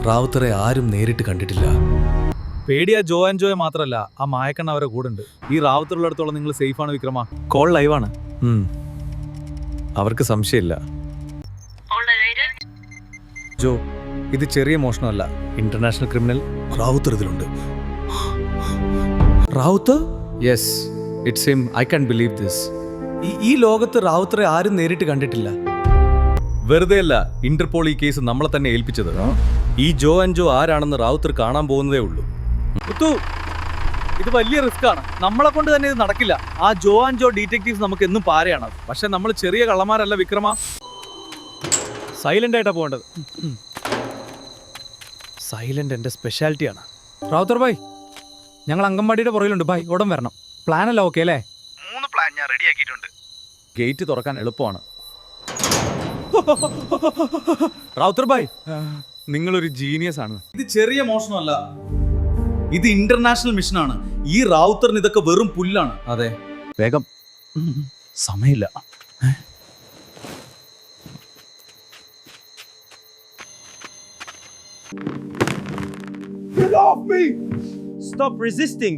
റാവുത്തറെ ആരും നേരിട്ട് കണ്ടിട്ടില്ല. പേടിയ ജോ ആൻഡ് ജോയെ മാത്രമല്ല, ആ മായക്കണ്ണ അവരെ കൂടെ ഉണ്ട്. ഈ റാവുത്തറുള്ളിടത്തോളം നിങ്ങൾ സേഫ് ആണ് വിക്രമ. കോൾ ലൈവാണ്. അവർക്ക് സംശയമില്ല. ജോ, ഇത് ചെറിയ മോഷണമല്ല. ഇന്റർനാഷണൽ ക്രിമിനൽ റാവുത്തർ ഇതിലുണ്ട്. Rawther? Yes, it's him. I can believe this. ഈ ലോകത്ത് റാവുത്തറെ ആരും നേരിട്ട് കണ്ടിട്ടില്ല. വെറുതെ അല്ല ഇന്റർപോൾ ഈ കേസ് നമ്മളെ തന്നെ ഏൽപ്പിച്ചത്. ഈ ജോ ആൻഡ് ജോ ആരാണെന്ന് റാവുത്തർ കാണാൻ പോകുന്നതേ ഉള്ളൂ. ഇത് വലിയ റിസ്ക് ആണ്. നമ്മളെ കൊണ്ട് തന്നെ ഇത് നടക്കില്ല. ആ ജോ ആൻഡ് ജോ ഡിറ്റക്റ്റീവ്സ് നമുക്ക് എന്നും പാരയാണ്. പക്ഷെ നമ്മൾ ചെറിയ കള്ളന്മാരല്ല വിക്രമ. സൈലന്റ് ആയിട്ടാ പോകേണ്ടത്. സൈലന്റ് എന്റെ സ്പെഷ്യാലിറ്റിയാണ്. റാവുത്തർ ഭായ്, ഞങ്ങൾ അങ്കൻവാടിയുടെ പുറകിലുണ്ട്. ഭായ് ഉടൻ വരണം. പ്ലാൻ അല്ല ഓക്കെ അല്ലേ? 3 പ്ലാൻ ഞാൻ റെഡിയാക്കിയിട്ടുണ്ട്. ഗേറ്റ് തുറക്കാൻ എളുപ്പമാണ്. റാവുത്തർ ഭായ്, നിങ്ങളൊരു ജീനിയസ് ആണ്. ഇത് ചെറിയ മോഷണമല്ല, ഇത് ഇന്റർനാഷണൽ മിഷനാണ്. ഈ റാവുത്തറിന് ഇതൊക്കെ വെറും പുല്ലാണ്. അതെ, വേഗം, സമയമില്ല. Get off me! Stop resisting.